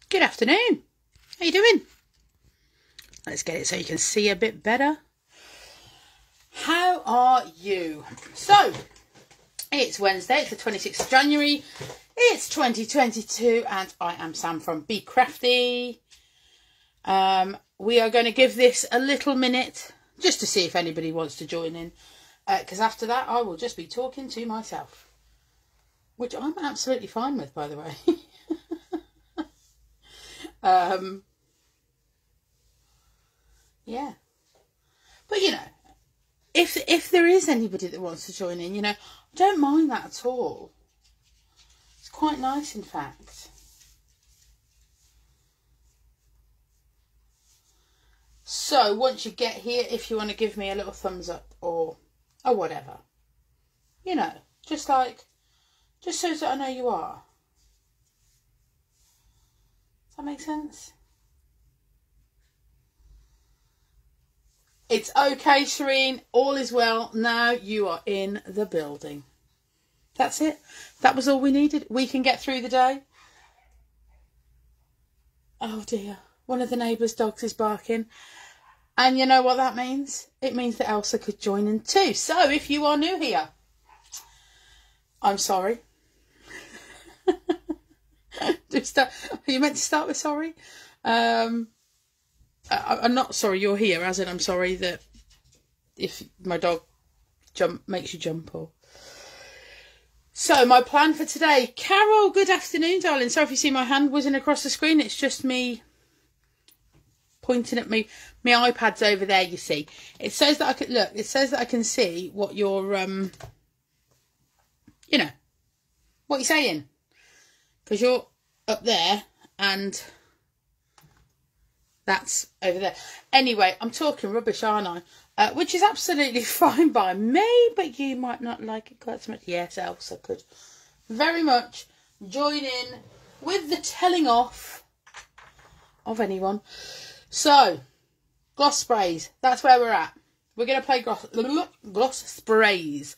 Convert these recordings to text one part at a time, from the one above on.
Good afternoon. How you doing? Let's get it so you can see a bit better. How are you? So, it's Wednesday, it's the 26th of January. It's 2022 and I am Sam from Be Crafty. We are going to give this a little minute just to see if anybody wants to join in. Because after that, I will just be talking to myself. Which I'm absolutely fine with, by the way. Yeah. But, you know, if there is anybody that wants to join in, you know, I don't mind that at all. It's quite nice, in fact. So, once you get here, if you want to give me a little thumbs up or whatever, you know, just so that I know you are. Does that make sense? It's okay, Shireen. All is well. Now you are in the building. That's it. That was all we needed. We can get through the day. Oh dear. One of the neighbours' dogs is barking. And you know what that means? It means that Elsa could join in too. So if you are new here, I'm sorry. Are you meant to start with sorry? I'm not sorry you're here, as in I'm sorry that if my dog makes you jump or... So, my plan for today. Carol, good afternoon, darling. Sorry if you see my hand whizzing across the screen. It's just me pointing at me. My iPad's over there, you see. It says that I can... Look, it says that I can see what you're... you know, what you're saying. Because you're up there and... that's over there. Anyway, I'm talking rubbish, aren't I? Which is absolutely fine by me, but you might not like it quite so much. Yes, Elsa could very much join in with the telling off of anyone. So, gloss sprays. That's where we're at. We're going to play gloss sprays.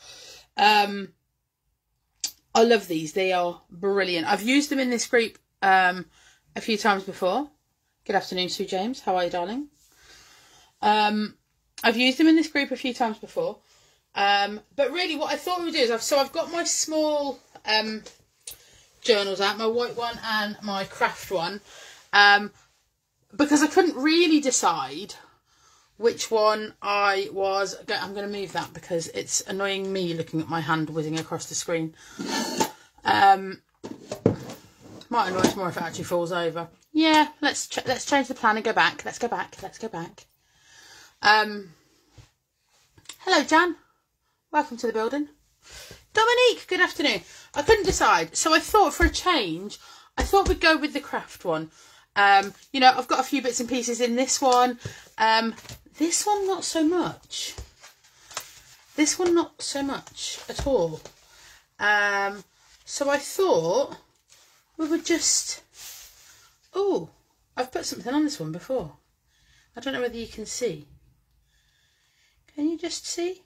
I love these. They are brilliant. I've used them in this group a few times before. Good afternoon, Sue James. How are you, darling? I've used them in this group a few times before. But really what I thought we would do is, I've got my small journals out, my white one and my craft one. Because I couldn't really decide which one I'm going to move that because it's annoying me looking at my hand whizzing across the screen. Might annoy us more if it actually falls over. Yeah, let's change the plan and go back. Let's go back. Hello, Jan. Welcome to the building. Dominique, good afternoon. I couldn't decide, so I thought for a change, I thought we'd go with the craft one. You know, I've got a few bits and pieces in this one. This one, not so much. This one, not so much at all. So I thought we would just... Oh, I've put something on this one before. I don't know whether you can see. Can you just see?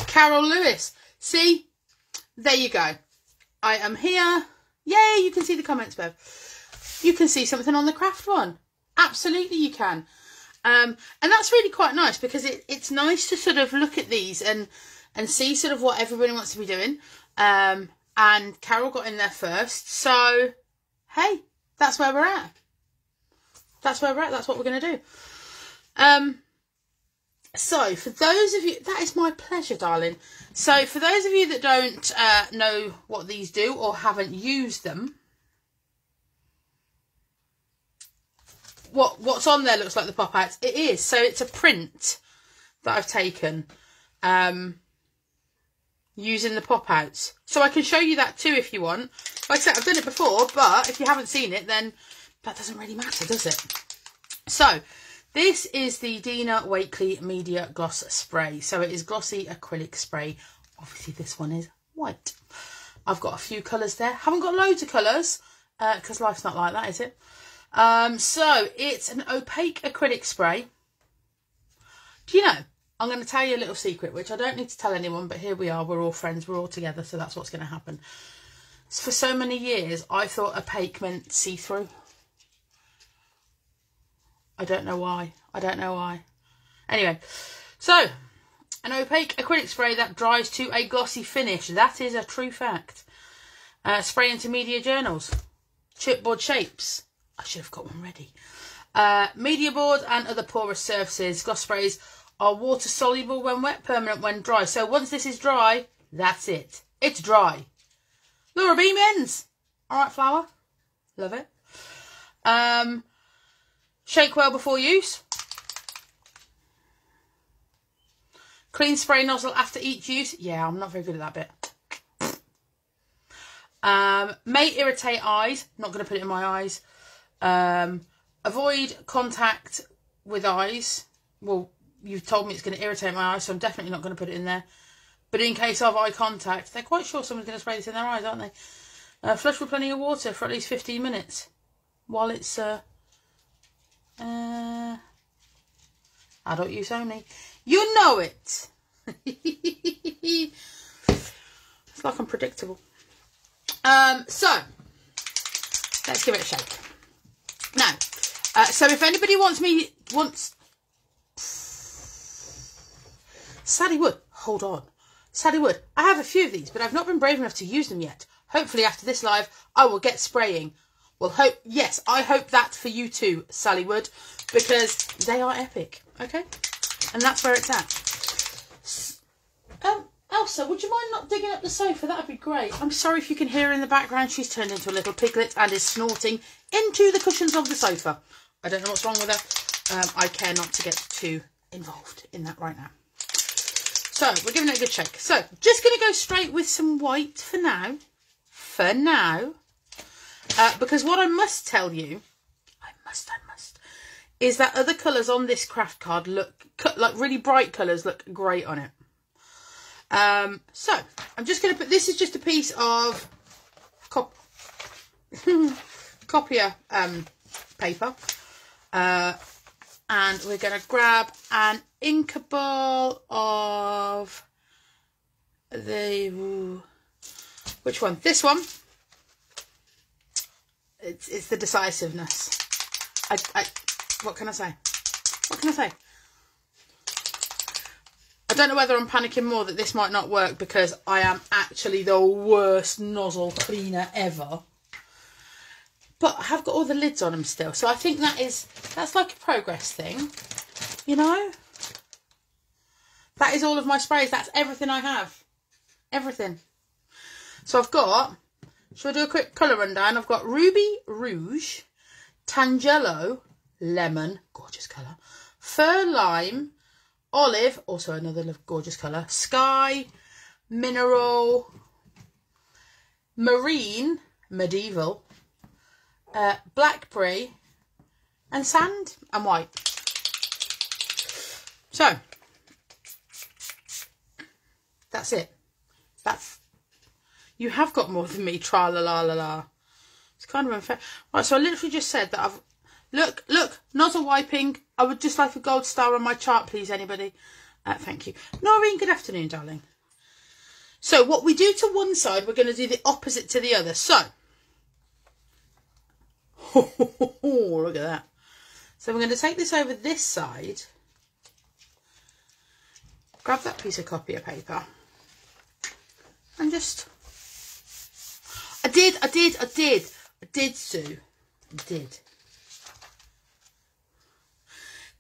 Carol Lewis. See? There you go. I am here. Yay, you can see the comments, Bev. You can see something on the craft one. Absolutely you can. And that's really quite nice because it's nice to sort of look at these and see sort of what everybody wants to be doing. And Carol got in there first. So, hey, that's where we're at. That's where we're at. That's what we're going to do. So, for those of you... That is my pleasure, darling. So, for those of you that don't know what these do or haven't used them, what's on there looks like the pop-outs. It is. So, it's a print that I've taken using the pop-outs. So, I can show you that too if you want. Like I said, I've done it before, but if you haven't seen it, then that doesn't really matter, does it? So, this is the Dina Wakley Media Gloss Spray. So it is glossy acrylic spray. Obviously this one is white. I've got a few colours there. Haven't got loads of colours because life's not like that, is it? So it's an opaque acrylic spray. Do you know, I'm going to tell you a little secret, which I don't need to tell anyone, but here we are. We're all friends. We're all together. So that's what's going to happen. For so many years, I thought opaque meant see-through. I don't know why. I don't know why. Anyway, so an opaque acrylic spray that dries to a glossy finish. That is a true fact. Spray into media journals. Chipboard shapes. I should have got one ready. Media board and other porous surfaces. Gloss sprays are water soluble when wet, permanent when dry. So once this is dry, that's it. It's dry. Laura B. Men's. Alright, flower. Love it. Shake well before use. Clean spray nozzle after each use. Yeah, I'm not very good at that bit. May irritate eyes. Not going to put it in my eyes. Avoid contact with eyes. Well, you've told me it's going to irritate my eyes, so I'm definitely not going to put it in there. But in case of eye contact, they're quite sure someone's going to spray this in their eyes, aren't they? Flush with plenty of water for at least 15 minutes while it's adult use only. You know it. It's like I'm predictable. So let's give it a shake. Now, so if anybody wants Sally Wood, hold on. Sally Wood, I have a few of these, but I've not been brave enough to use them yet. Hopefully after this live, I will get spraying. Well, yes, I hope that for you too, Sally Wood, because they are epic, okay? And that's where it's at. Elsa, would you mind not digging up the sofa? That'd be great. I'm sorry if you can hear her in the background. She's turned into a little piglet and is snorting into the cushions of the sofa. I don't know what's wrong with her. I care not to get too involved in that right now. So, we're giving it a good shake. So, just going to go straight with some white for now. For now. Because what I must tell you, I must, is that other colours on this craft card look, like really bright colours look great on it. So, I'm just going to put, this is just a piece of copier paper. And we're going to grab an inkable of the, which one? This one. It's the decisiveness. What can I say? What can I say? I don't know whether I'm panicking more that this might not work because I am actually the worst nozzle cleaner ever. But I have got all the lids on them still. So I think that's like a progress thing. You know? That is all of my sprays. That's everything I have. Everything. So I've got, shall I do a quick colour rundown? I've got Ruby Rouge, Tangelo Lemon, gorgeous colour, Fur Lime, Olive, also another gorgeous colour, Sky, Mineral, Marine, Medieval, Blackberry, and Sand, and White. So, that's it. You have got more than me, tra-la-la-la-la. It's kind of unfair. Right, so I literally just said that I've... Look, nozzle wiping. I would just like a gold star on my chart, please, anybody. Thank you. Noreen, good afternoon, darling. So what we do to one side, we're going to do the opposite to the other. So, look at that. So we're going to take this over this side. Grab that piece of copier paper. And just... I did, Sue. I did.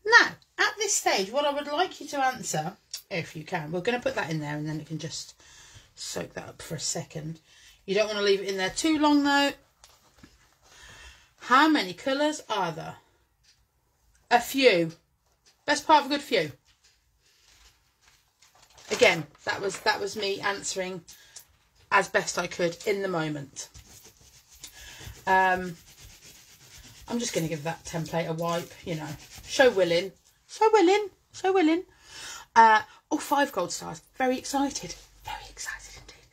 Now, at this stage, what I would like you to answer, if you can, we're going to put that in there and then it can just soak that up for a second. You don't want to leave it in there too long, though. How many colours are there? A few. Best part of a good few. Again, that was me answering as best I could in the moment. I'm just going to give that template a wipe, you know. So willing. Oh, 5 gold stars. Very excited. Very excited indeed.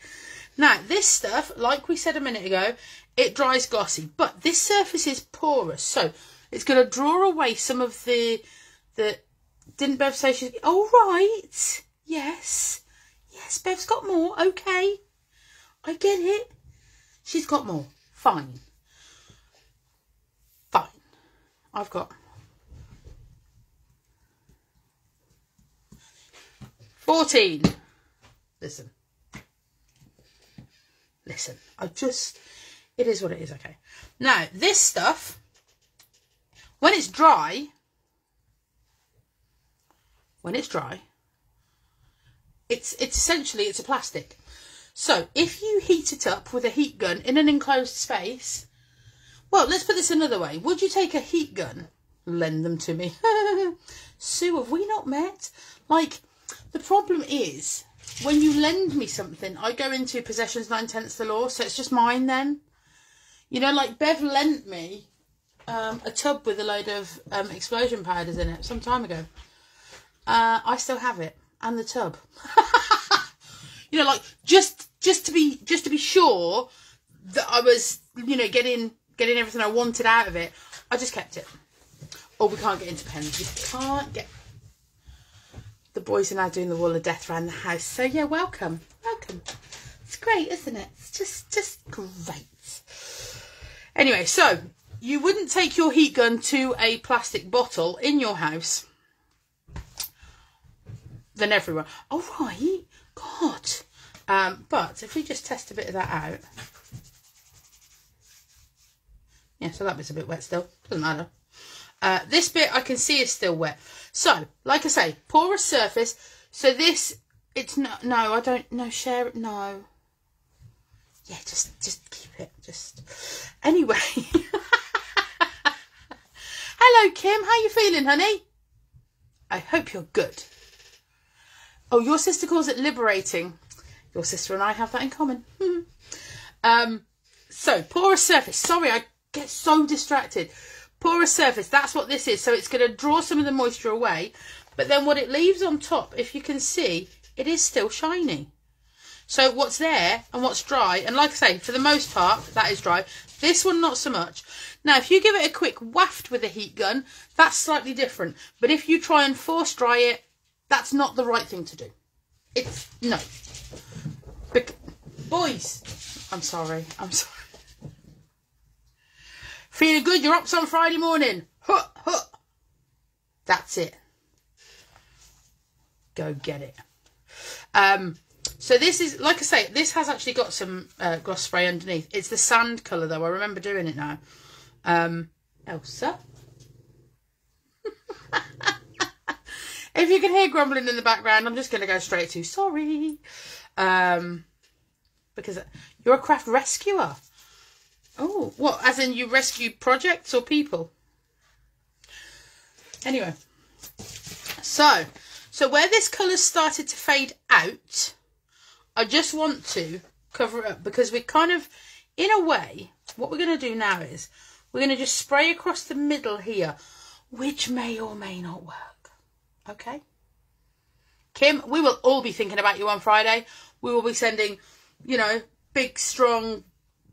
Now, this stuff, like we said a minute ago, it dries glossy. But this surface is porous. So, it's going to draw away some of the... Didn't Bev say she's... Oh, right. Yes. Yes, Bev's got more. Okay. I get it. She's got more. Fine. Fine. I've got 14. Listen. Listen. It is what it is, okay. Now, this stuff, when it's dry, it's essentially, it's a plastic. So if you heat it up with a heat gun in an enclosed space, well, let's put this another way. Would you take a heat gun? Lend them to me. Sue, have we not met? Like, the problem is, when you lend me something, I go into possessions 9/10 the law, so it's just mine then. You know, like Bev lent me a tub with a load of explosion powders in it some time ago. I still have it, and the tub. You know, like just to be sure that I was, you know, getting everything I wanted out of it. I just kept it. Oh, we can't get into pens. We can't get. The boys are now doing the wall of death around the house. So yeah, welcome. It's great, isn't it? It's just great. Anyway, so you wouldn't take your heat gun to a plastic bottle in your house. Then everywhere. Oh, right. God. But if we just test a bit of that out. Yeah, so that bit's a bit wet still. Doesn't matter. This bit I can see is still wet. So, like I say, porous surface. So this, it's not, no, I don't, no, share it, no. Yeah, just keep it, anyway. Hello, Kim, how you feeling, honey? I hope you're good. Oh, your sister calls it liberating. Your sister and I have that in common. So, porous surface. Sorry, I get so distracted. Porous surface, that's what this is. So it's going to draw some of the moisture away. But then what it leaves on top, if you can see, it is still shiny. So what's there and what's dry, and like I say, for the most part, that is dry. This one, not so much. Now, if you give it a quick waft with a heat gun, that's slightly different. But if you try and force dry it, that's not the right thing to do. No. Boys, I'm sorry. Feeling good? You're up on Friday morning. Huh. That's it. Go get it. So this is, like I say, this has actually got some gloss spray underneath. It's the sand colour though. I remember doing it now. Elsa. If you can hear grumbling in the background, I'm just going to go straight to sorry. Because you're a craft rescuer. Oh, what? As in you rescue projects or people? Anyway. So where this colour's started to fade out, I just want to cover it up because we're kind of, in a way, what we're going to do now is we're going to just spray across the middle here, which may or may not work. Okay? Kim, we will all be thinking about you on Friday. We will be sending, you know, big, strong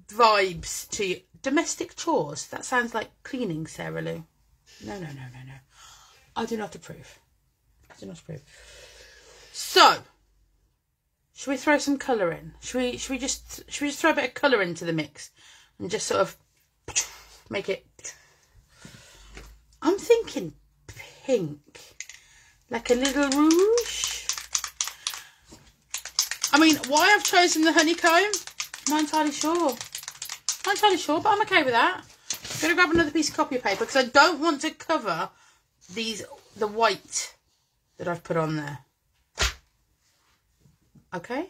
vibes to you. Domestic chores. That sounds like cleaning, Sarah Lou. No. I do not approve. So, should we throw some colour in? Should we just throw a bit of colour into the mix and just sort of make it? I'm thinking pink, like a little rouge. I mean, why I've chosen the honeycomb, I'm not entirely sure. But I'm okay with that. I'm going to grab another piece of copy paper because I don't want to cover the white that I've put on there. Okay.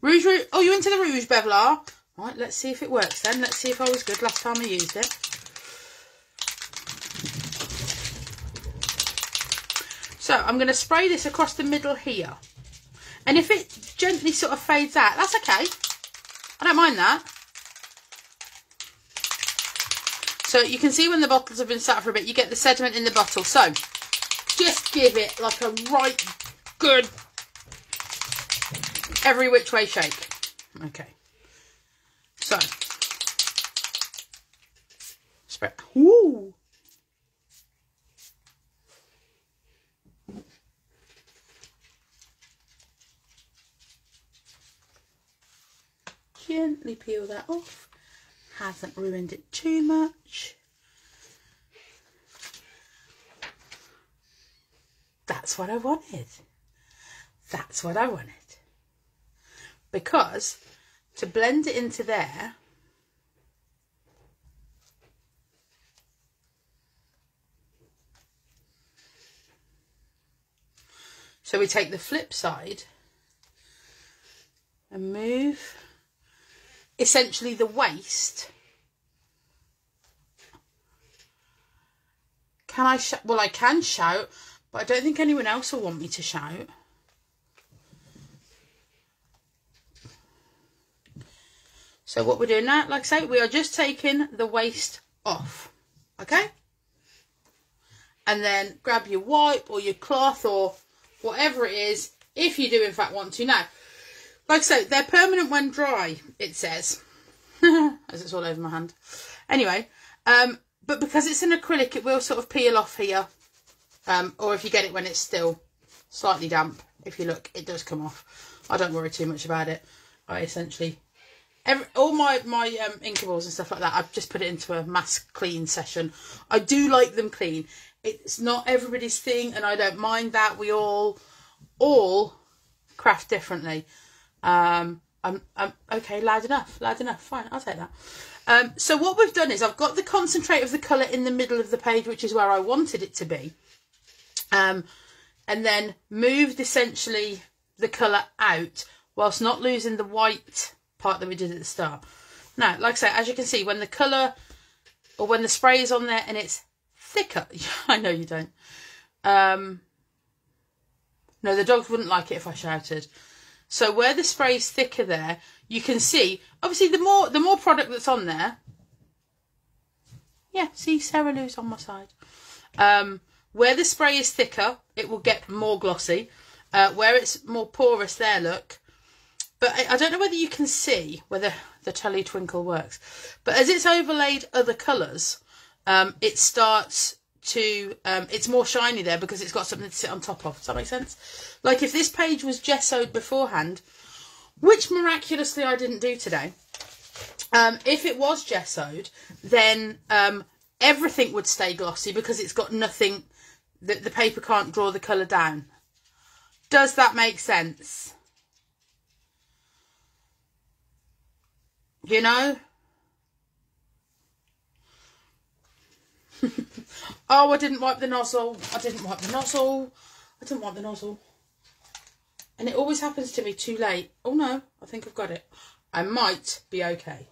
Rouge. Oh, you into the rouge, Bevlar? Right, let's see if it works then. Let's see if I was good last time I used it. So I'm going to spray this across the middle here. And if it gently sort of fades out, that's okay. I don't mind that. So you can see when the bottles have been sat for a bit, you get the sediment in the bottle. So just give it like a right good every which way shake. Okay. So spray. Ooh. gently peel that off. Hasn't ruined it too much. That's what I wanted. That's what I wanted. Because to blend it into there, so we take the flip side and move essentially the waist. Can I shout? Well, I can shout, but I don't think anyone else will want me to shout. So what we're doing now, like I say, we are just taking the waist off, okay? And then grab your wipe or your cloth or whatever it is, if you do in fact want to. Now, like I say, they're permanent when dry, it says. As it's all over my hand. Anyway, but because it's an acrylic, it will sort of peel off here. Or if you get it when it's still slightly damp, if you look, it does come off. I don't worry too much about it. I essentially... all my inkables and stuff like that, I've just put it into a mass clean session. I do like them clean. It's not everybody's thing, and I don't mind that. We all craft differently. I'm okay, loud enough, fine, I'll take that. So what we've done is I've got the concentrate of the colour in the middle of the page, which is where I wanted it to be. And then moved essentially the colour out whilst not losing the white part that we did at the start. Now, like I say, as you can see, when the colour or when the spray is on there and it's thicker, I know you don't. No, the dogs wouldn't like it if I shouted. So where the spray is thicker there, you can see, obviously the more product that's on there. Yeah, see, Sarah Lou's on my side. Where the spray is thicker, it will get more glossy. Where it's more porous there, look. But I don't know whether you can see whether the Tully Twinkle works. But as it's overlaid other colours, it starts to... it's more shiny there because it's got something to sit on top of. Does that make sense? Like if this page was gessoed beforehand, which miraculously I didn't do today. If it was gessoed, then everything would stay glossy because it's got nothing... the paper can't draw the colour down. Does that make sense? You know? Oh, I didn't wipe the nozzle. I didn't wipe the nozzle. And it always happens to me too late. Oh no, I think I've got it. I might be okay.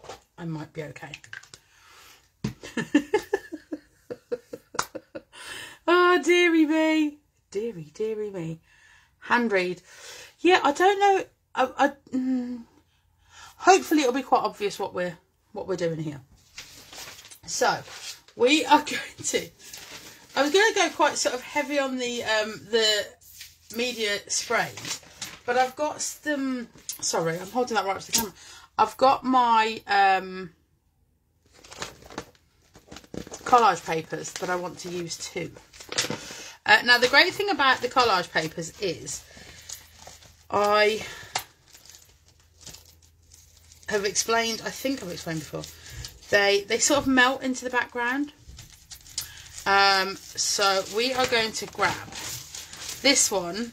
Oh, dearie me. Dearie me. Hand read. Yeah, I don't know. Hopefully it'll be quite obvious what we're doing here. So we are going to... I was going to go quite sort of heavy on the media sprays, but I've got some... Sorry, I'm holding that right up to the camera. I've got my collage papers that I want to use too. Now, the great thing about the collage papers is I have explained, I think I've explained before, they sort of melt into the background. So we are going to grab this one,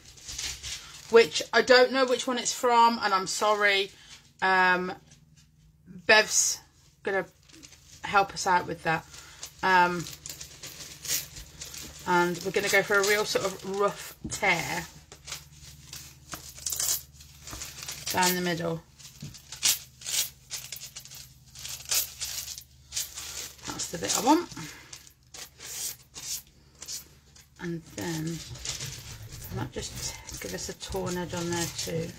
which I don't know which one it's from, and I'm sorry. Bev's going to help us out with that. And we're going to go for a real sort of rough tear down the middle. That's the bit I want. And then I might just give us a torn edge on there too.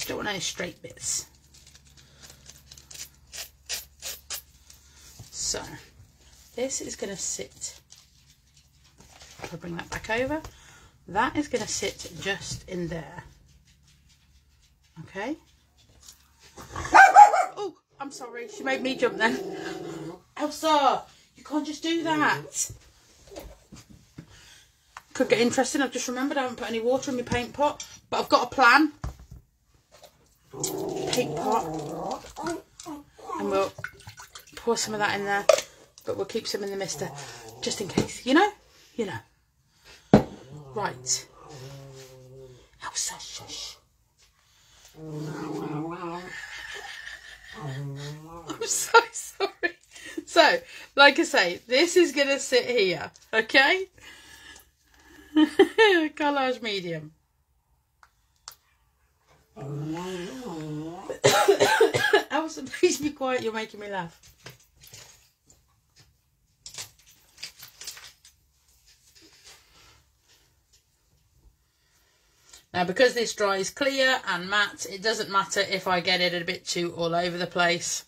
Don't want any straight bits. So this is going to sit, I'll bring that back over. That is going to sit just in there. Okay. Oh, I'm sorry, she made me jump then. Elsa, you can't just do that. Could get interesting. I've just remembered I haven't put any water in my paint pot, but I've got a plan. Paint pot. And we'll pour some of that in there, but we'll keep some in the mister, just in case. You know? You know. Right. Elsa, shush. I'm so sorry. So, like I say, this is going to sit here, okay? Collage medium. Elsa, please be quiet, you're making me laugh. Now, because this dries clear and matte, it doesn't matter if I get it a bit too all over the place.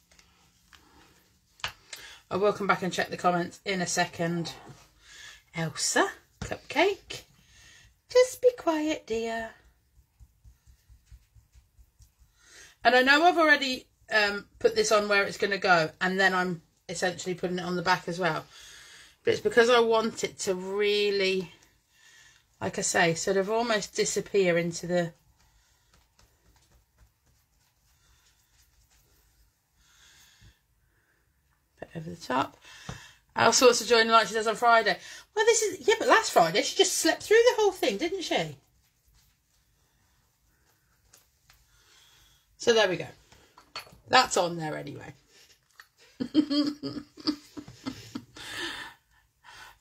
I will come back and check the comments in a second. Elsa, cupcake, just be quiet, dear. And I know I've already put this on where it's going to go, and then I'm essentially putting it on the back as well. But it's because I want it to really, like I say, sort of almost disappear into the... Put over the top. Elsa wants to join like she does on Friday. Well, this is... Yeah, but last Friday she just slept through the whole thing, didn't she? So there we go. That's on there anyway.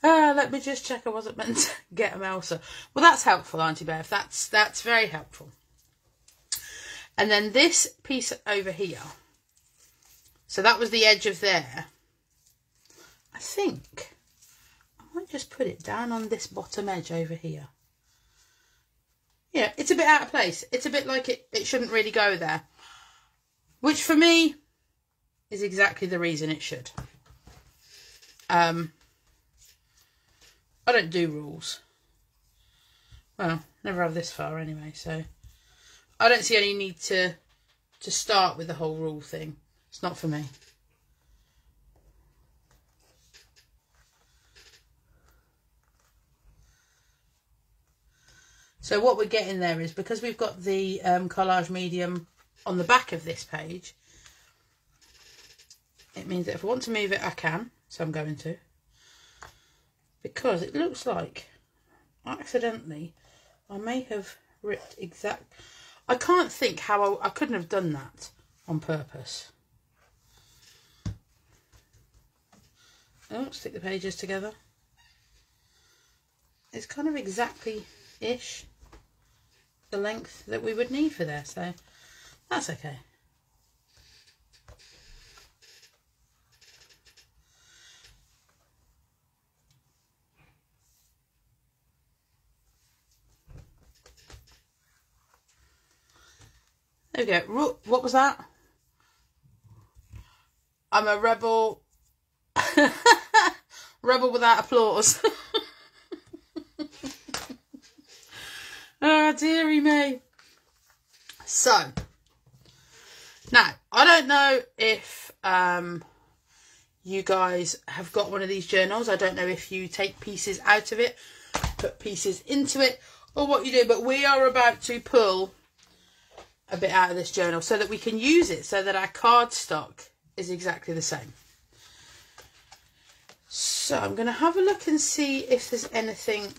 Let me just check I wasn't meant to get them, Elsa. Well, that's helpful, Auntie Bev. That's very helpful. And then this piece over here. So that was the edge of there. I think I might just put it down on this bottom edge over here. Yeah, it's a bit out of place. It's a bit like it shouldn't really go there. Which for me is exactly the reason it should. I don't do rules. Well, never have this far anyway, so I don't see any need to start with the whole rule thing. It's not for me. So what we're getting there is, because we've got the collage medium on the back of this page, it means that if I want to move it, I can. So I'm going to. Because it looks like, accidentally, I may have ripped exact... I can't think how I couldn't have done that on purpose. Oh, stick the pages together. It's kind of exactly-ish the length that we would need for there, so that's okay. There we go. What was that? I'm a rebel. Rebel without applause. Oh, dearie me. So, now, I don't know if you guys have got one of these journals. I don't know if you take pieces out of it, put pieces into it, or what you do. But we are about to pull a bit out of this journal so that we can use it, so that our cardstock is exactly the same. So I'm going to have a look and see if there's anything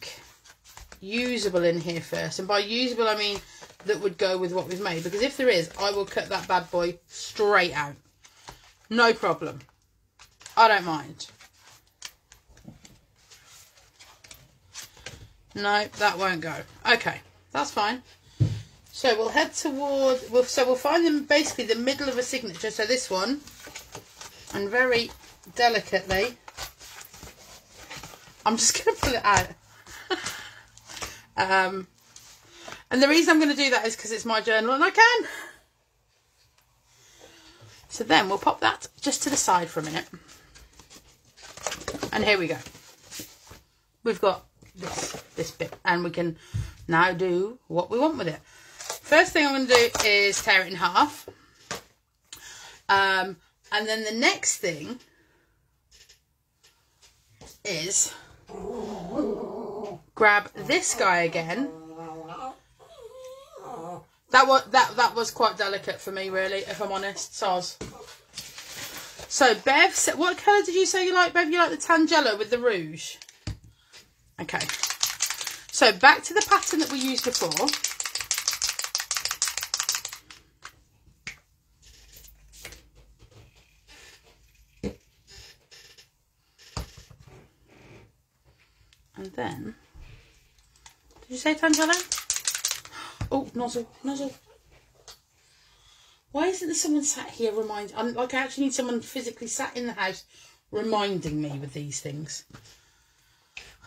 usable in here first. And by usable, I mean that would go with what we've made. Because if there is, I will cut that bad boy straight out. No problem. I don't mind. No, that won't go. Okay, that's fine. So we'll head toward, we'll find them basically the middle of a signature. So this one, and very delicately, I'm just going to pull it out. And the reason I'm going to do that is because it's my journal and I can. So then we'll pop that just to the side for a minute. And here we go. We've got this bit, and we can now do what we want with it. First thing I'm going to do is tear it in half. And then the next thing is grab this guy again. That was quite delicate for me, really, if I'm honest. Soz. So Bev, what colour did you say you like, Bev? You like the Tangelo with the rouge? Okay. So back to the pattern that we used before. And then, did you say Tangelo? Oh, nozzle. Why isn't there someone sat here I actually need someone physically sat in the house reminding me with these things.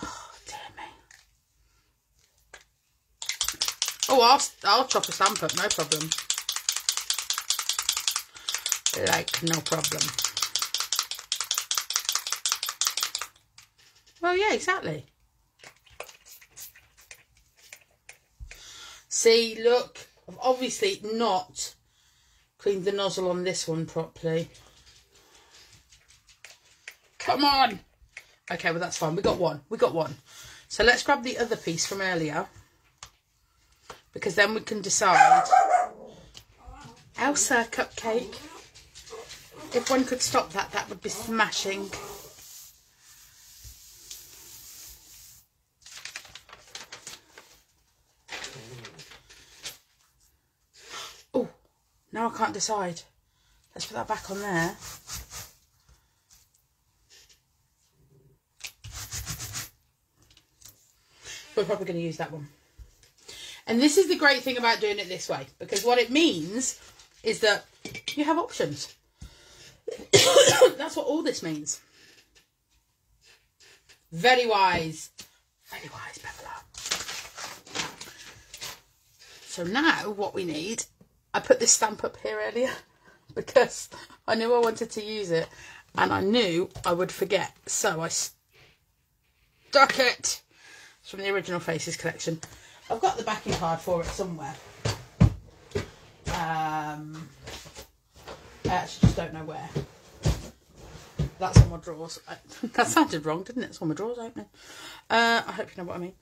Oh, dear me. Oh, I'll chop a stamp up, no problem. Like, no problem. Well, yeah, exactly. See, look, I've obviously not cleaned the nozzle on this one properly. Come on. Okay, well, that's fine. We got one. So let's grab the other piece from earlier, because then we can decide. Elsa cupcake. If one could stop that, that would be smashing. Oh, now I can't decide. Let's put that back on there. We're probably going to use that one. And this is the great thing about doing it this way, because what it means is that you have options. That's what all this means. Very wise. Very wise, Pepper. So now what we need, I put this stamp up here earlier because I knew I wanted to use it and I knew I would forget. So I stuck it. It's from the original Faces collection. I've got the backing card for it somewhere. I actually just don't know where. That's on my drawers. That sounded wrong, didn't it? It's on my drawers opening. I hope you know what I mean.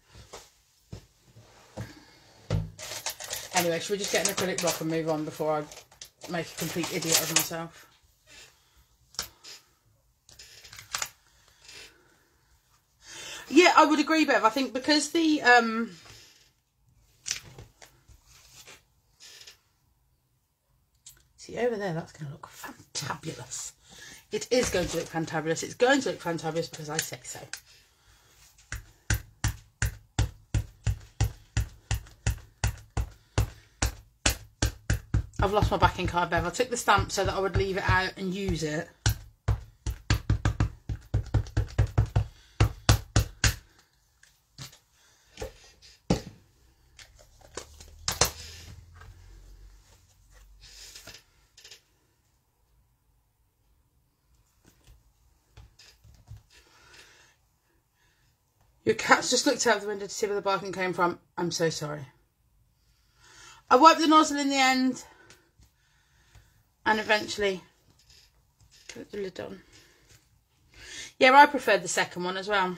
Anyway, should we just get an acrylic block and move on before I make a complete idiot of myself? Yeah, I would agree, Bev. I think because the see over there, that's going to look fantabulous. It is going to look fantabulous. It's going to look fantabulous because I say so. I've lost my backing card, Bev. I took the stamp so that I would leave it out and use it. Your cat's just looked out the window to see where the barking came from. I'm so sorry. I wiped the nozzle in the end and eventually put the lid on. Yeah, I preferred the second one as well.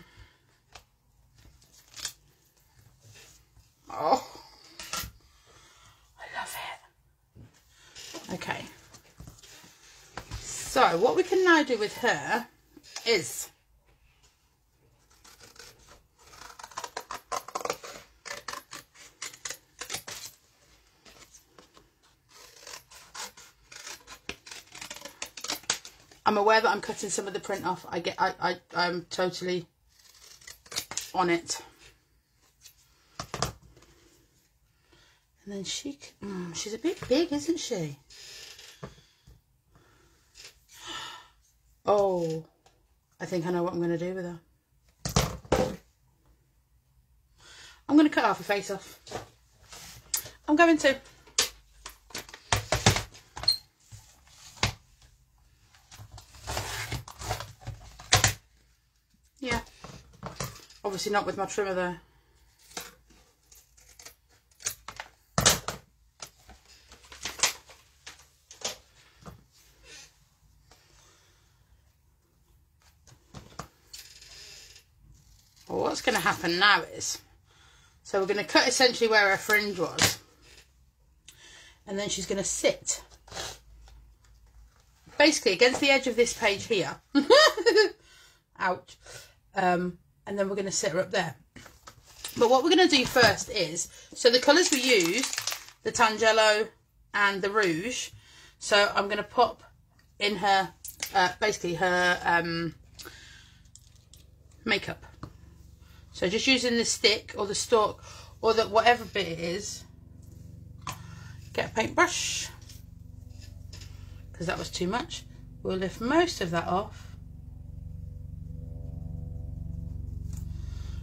Oh, I love it. Okay. So what we can now do with her is I'm aware that I'm cutting some of the print off. I'm totally on it. And then she's a bit big, isn't she? Oh, I think I know what I'm going to do with her. I'm going to cut half her face off. I'm going to. Yeah, obviously not with my trimmer there. Well, what's going to happen now is, so we're going to cut essentially where her fringe was, and then she's going to sit basically against the edge of this page here. Ouch. And then we're going to sit her up there. But what we're going to do first is, so the colours we use, the Tangelo and the Rouge, so I'm going to pop in her, basically her makeup. So just using the stick or the stalk or the whatever bit it is, get a paintbrush, because that was too much. We'll lift most of that off.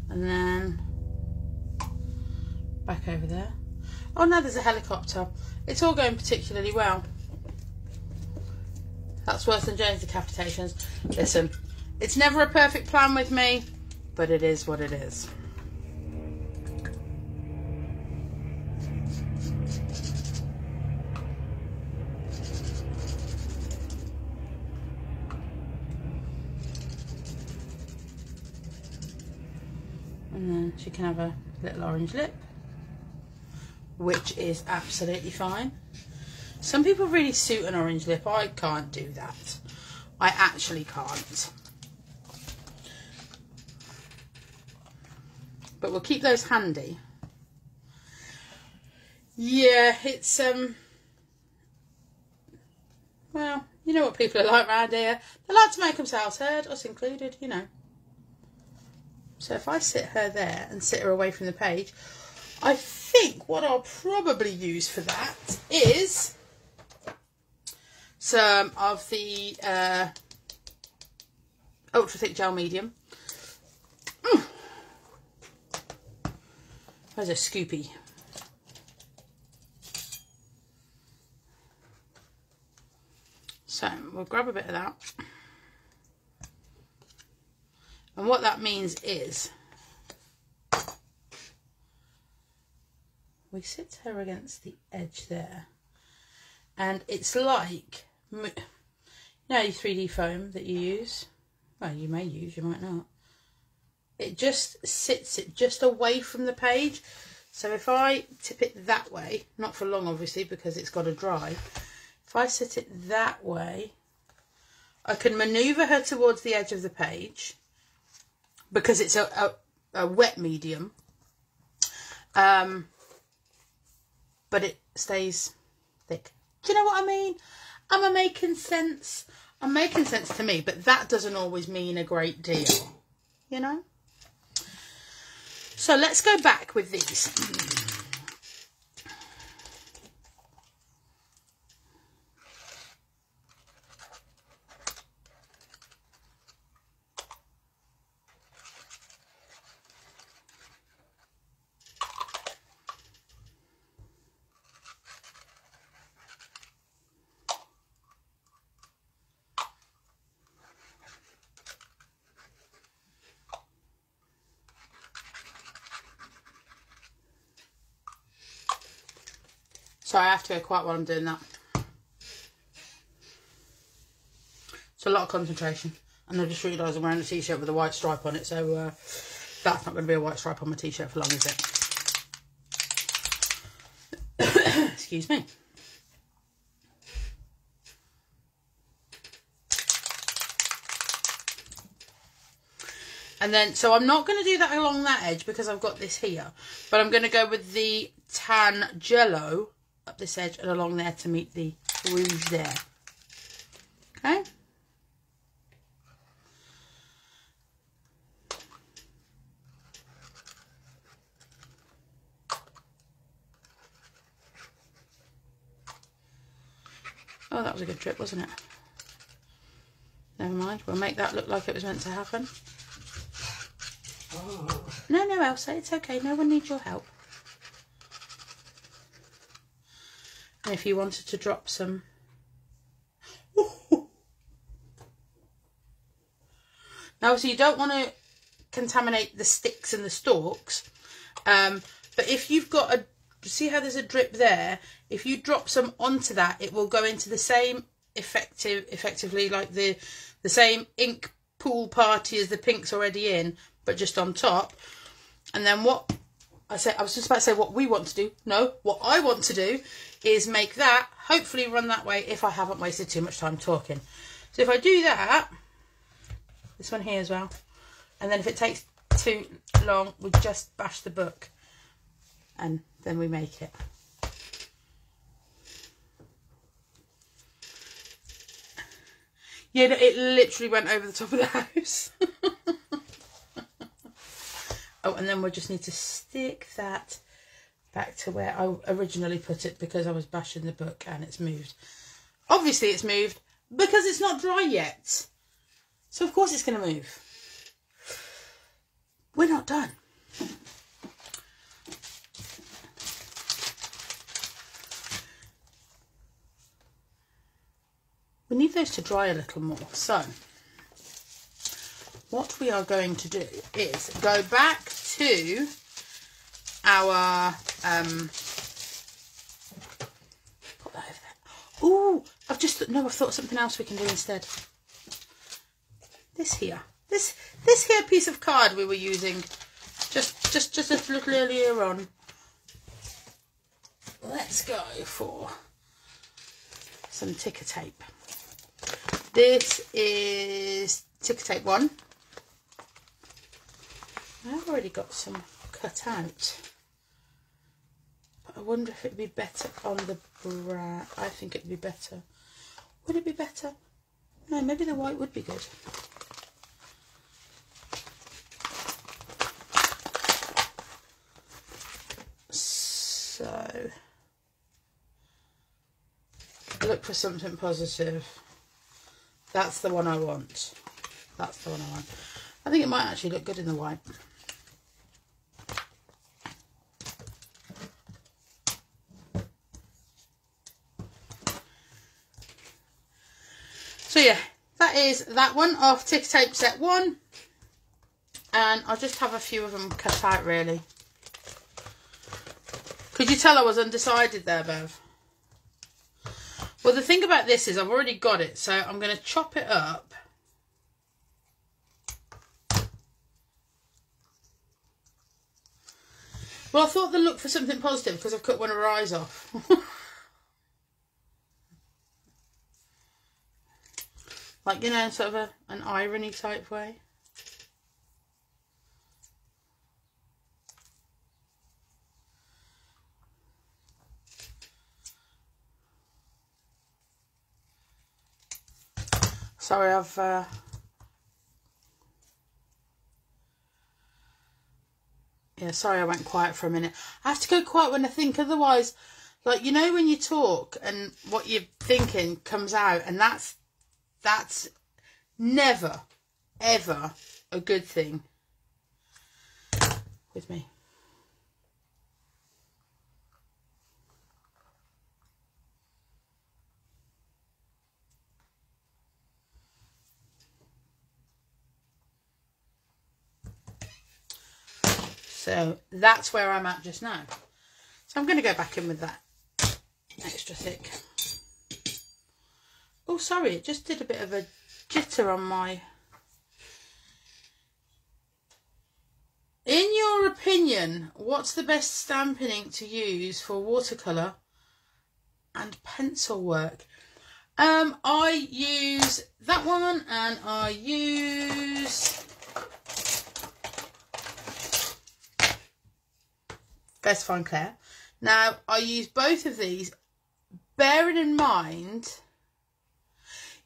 And then back over there. Oh no, there's a helicopter. It's all going particularly well. That's worse than Jane's decapitations. Listen, it's never a perfect plan with me, but it is what it is. And then she can have a little orange lip, which is absolutely fine. Some people really suit an orange lip. I can't do that. I actually can't. But we'll keep those handy. Yeah, it's well, you know what people are like around here. They like to make themselves heard, us included, you know. So if I sit her there and sit her away from the page, I think what I'll probably use for that is some of the ultra thick gel medium. There's a scoopy. So we'll grab a bit of that. And what that means is we sit her against the edge there, and it's like, you know, 3D foam that you use, well, you may use, you might not, it just sits it just away from the page. So if I tip it that way, not for long obviously because it's got to dry, if I sit it that way, I can manoeuvre her towards the edge of the page because it's a wet medium, but it stays thick. Do you know what I mean? Am I making sense? I'm making sense to me, but that doesn't always mean a great deal, you know? So let's go back with these. Sorry, I have to go quiet while I'm doing that. It's a lot of concentration. And I just realised I'm wearing a t-shirt with a white stripe on it, so that's not going to be a white stripe on my t-shirt for long, is it? Excuse me. And then, so I'm not going to do that along that edge because I've got this here, but I'm going to go with the Tangelo up this edge and along there to meet the Rouge there. Okay. Oh, that was a good trip, wasn't it? Never mind, we'll make that look like it was meant to happen. No, no, Elsa, it's okay. No one needs your help. And if you wanted to drop some... Now, obviously, you don't want to contaminate the sticks and the stalks. But if you've got a... See how there's a drip there? If you drop some onto that, it will go into the same effectively like the same ink pool party as the pink's already in, but just on top. And then what I was just about to say what we want to do. No, what I want to do is make that, hopefully run that way if I haven't wasted too much time talking. So if I do that, this one here as well, and then if it takes too long, we just bash the book and then we make it. Yeah, it literally went over the top of the house. Oh, and then we'll just need to stick that back to where I originally put it because I was bashing the book and it's moved. Obviously it's moved because it's not dry yet. So of course it's going to move. We're not done. We need those to dry a little more. So what we are going to do is go back to our put that over there. Ooh, I've thought of something else we can do instead. This here piece of card we were using just a little earlier on. Let's go for some ticker tape. This is ticker tape 1. I've already got some cut out, but I wonder if it'd be better on the brown. I think it'd be better. Would it be better? No, maybe the white would be good. So look for something positive. That's the one I want. That's the one I want. I think it might actually look good in the white. So yeah, that is that one off ticker tape set 1. And I'll just have a few of them cut out really. Could you tell I was undecided there, Bev? Well, the thing about this is I've already got it, so I'm going to chop it up. Well, I thought they'd look for something positive because I've cut one of her eyes off. Like, you know, sort of an irony type way. Sorry, yeah, sorry I went quiet for a minute. I have to go quiet when I think, otherwise, like, you know when you talk and what you're thinking comes out, and that's never, ever a good thing with me. So that's where I'm at just now. So I'm going to go back in with that extra thick. Oh, sorry, it just did a bit of a jitter on my... In your opinion, what's the best stamping ink to use for watercolour and pencil work? I use that one, and I use Best Fine Claire. Now, I use both of these, bearing in mind...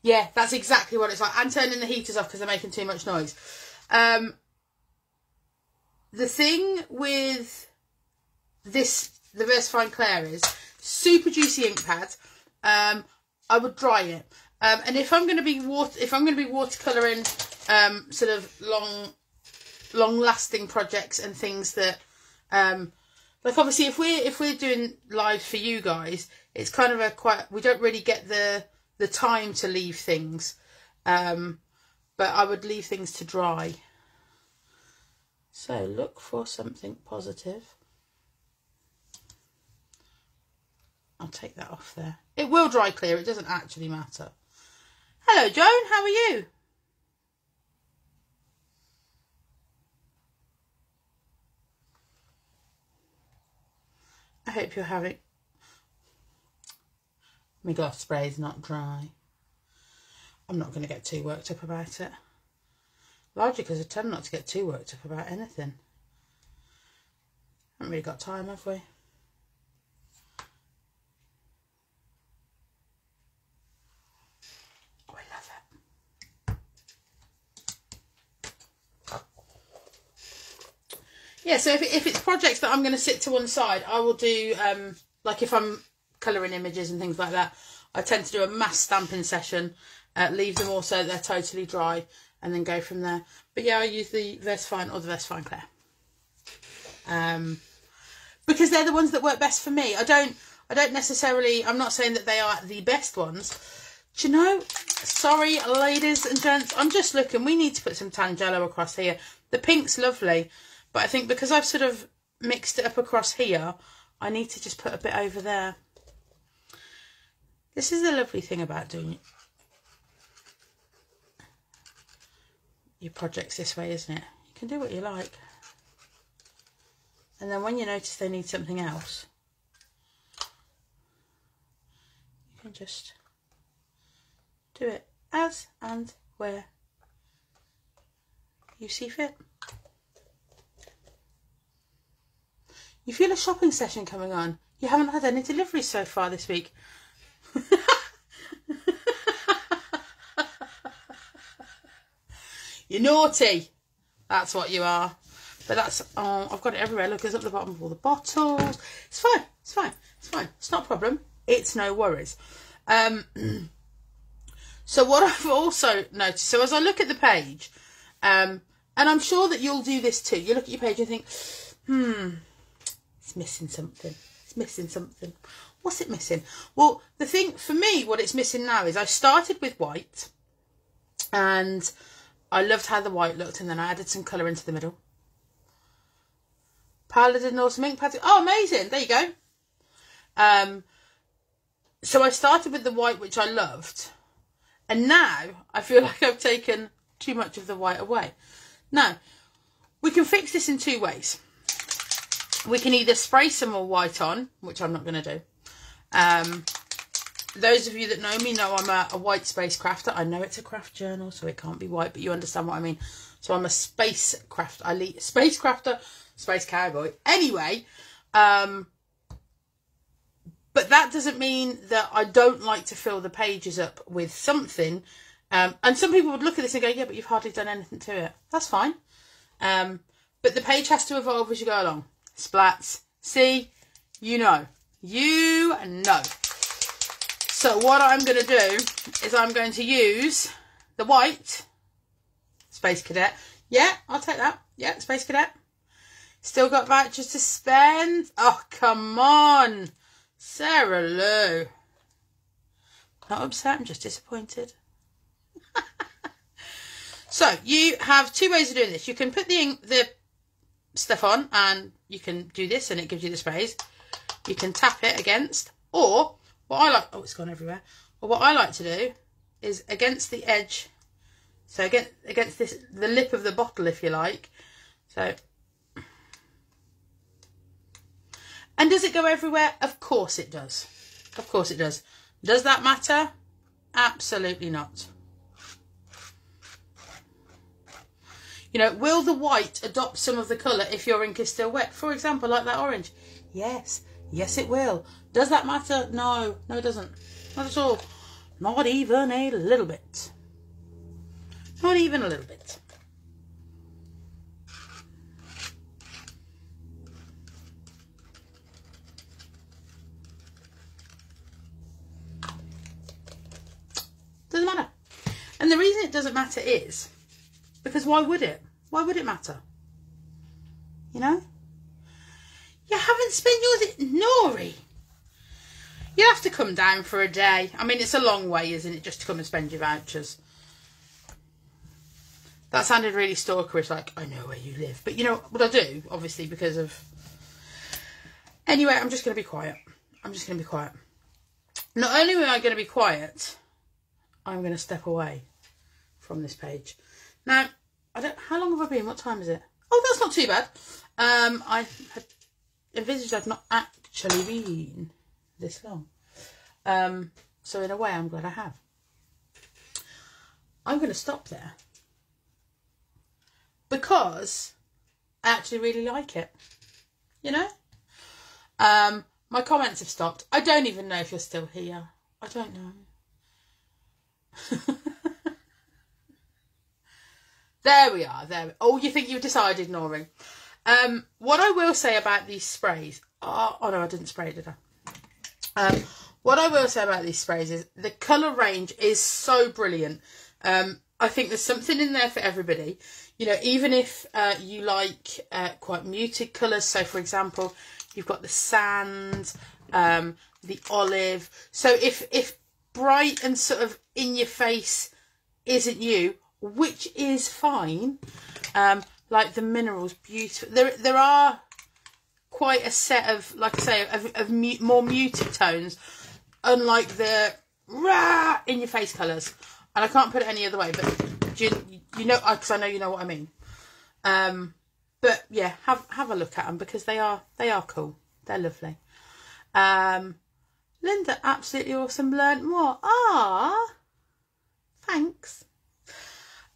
Yeah, that's exactly what it's like. I'm turning the heaters off because they're making too much noise. The thing with this, the Best Fine Claire, is super juicy ink pads. I would dry it. And if I'm going to be watercolouring sort of long lasting projects and things that like, obviously if we're doing live for you guys, it's kind of we don't really get the time to leave things, but I would leave things to dry. So look for something positive. I'll take that off there. It will dry clear, it doesn't actually matter. Hello Joan, how are you? hope you're having... My gloss spray is not dry. I'm not going to get too worked up about it. Largely because I tend not to get too worked up about anything. Haven't really got time, have we? Oh, I love it. Yeah, so if it's projects that I'm going to sit to one side, I will do, like if I'm colouring images and things like that, I tend to do a mass stamping session, leave them all so they're totally dry, and then go from there. But yeah, I use the Versafine or the Versafine Clear. Because they're the ones that work best for me. I don't necessarily, I'm not saying that they are the best ones. Do you know, sorry ladies and gents, I'm just looking, we need to put some Tangelo across here. The pink's lovely, but I think because I've sort of mixed it up across here, I need to just put a bit over there. This is the lovely thing about doing your projects this way, isn't it? You can do what you like. And then when you notice they need something else, you can just do it as and where you see fit. You feel a shopping session coming on. You haven't had any deliveries so far this week. You're naughty. That's what you are. But that's, oh, I've got it everywhere. Look, it's up the bottom of all the bottles. It's fine. It's fine. It's fine. It's not a problem. It's no worries. So what I've also noticed, so as I look at the page, and I'm sure that you'll do this too. You look at your page and think, it's missing something. It's missing something. What's it missing? Well, the thing, for me, what it's missing now is I started with white, and I loved how the white looked, and then I added some colour into the middle. Paladin or some ink pads. Oh, amazing. There you go. So I started with the white, which I loved. And now I feel like I've taken too much of the white away. Now, we can fix this in two ways. We can either spray some more white on, which I'm not going to do. Those of you that know me know I'm a white space crafter. I know it's a Kraft Journal, so it can't be white, but you understand what I mean. So I'm a space crafter. Space crafter, space cowboy. Anyway, but that doesn't mean that I don't like to fill the pages up with something. And some people would look at this and go, yeah, but you've hardly done anything to it. That's fine. But the page has to evolve as you go along. Splats. See? You know. You know. So what I'm going to do is I'm going to use the white Space Cadet. Yeah, I'll take that. Yeah, Space Cadet. Still got vouchers to spend. Oh, come on. Sarah Lou. Not upset, I'm just disappointed. So, you have two ways of doing this. You can put the stuff on and you can do this and it gives you the sprays. You can tap it against, or what I like, oh, it's gone everywhere. Or what I like to do is against the edge, so against this, the lip of the bottle, if you like. So, and does it go everywhere? Of course it does. Of course it does. Does that matter? Absolutely not. You know, will the white adopt some of the colour if your ink is still wet? For example, like that orange. Yes. Yes, it will. Does that matter? No. No, it doesn't. Not at all. Not even a little bit. Not even a little bit. Doesn't matter. And the reason it doesn't matter is because why would it? Why would it matter? You know? You haven't spent yours, Nori. You'll have to come down for a day. I mean, it's a long way, isn't it, just to come and spend your vouchers. That sounded really stalkerish, like, I know where you live. But you know what I do, obviously, because of... Anyway, I'm just going to be quiet. I'm just going to be quiet. Not only am I going to be quiet, I'm going to step away from this page. Now, how long have I been? What time is it? Oh, that's not too bad. I had envisaged I've not actually been this long. So in a way, I'm glad I have. I'm going to stop there because I actually really like it. You know? My comments have stopped. I don't even know if you're still here. I don't know. There we are. There. Oh, you think you've decided, Noreen? What I will say about these sprays. Oh no, I didn't spray, did I? What I will say about these sprays is the colour range is so brilliant. I think there's something in there for everybody. You know, even if you like quite muted colours. So, for example, you've got the sand, the olive. So if bright and sort of in your face isn't you, which is fine, like the minerals, beautiful. There are quite a set of, like I say, of more muted tones, unlike the rah in your face colours. And I can't put it any other way, but you know, because I know you know what I mean. But yeah, have a look at them because they are cool. They're lovely. Linda, absolutely awesome. Learned more. Ah, thanks.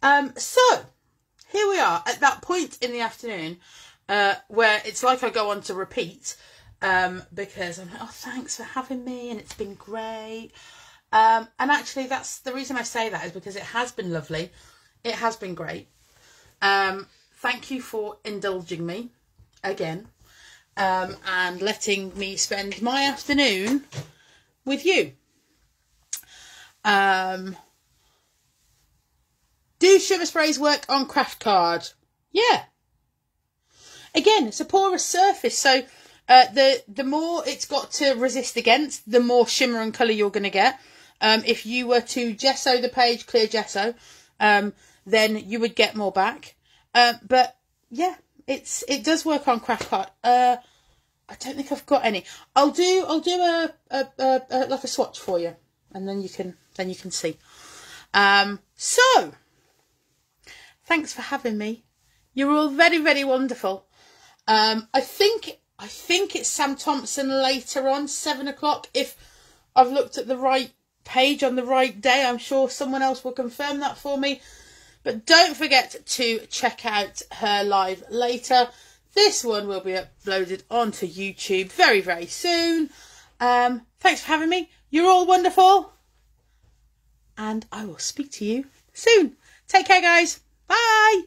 So here we are at that point in the afternoon where it's like I go on to repeat because I'm like, oh, thanks for having me and it's been great. And actually that's the reason I say that is because it has been lovely. It has been great. Thank you for indulging me again and letting me spend my afternoon with you. Do shimmer sprays work on craft card? Yeah. Again, it's a porous surface, so the more it's got to resist against, the more shimmer and colour you're going to get. If you were to gesso the page, clear gesso, then you would get more back. But yeah, it does work on craft card. I don't think I've got any. I'll do a like a swatch for you, and then you can see. So thanks for having me. You're all very, very wonderful. I think it's Sam Thompson later on, 7 o'clock. If I've looked at the right page on the right day, I'm sure someone else will confirm that for me. But don't forget to check out her live later. This one will be uploaded onto YouTube very, very soon. Thanks for having me. You're all wonderful. And I will speak to you soon. Take care, guys. Bye.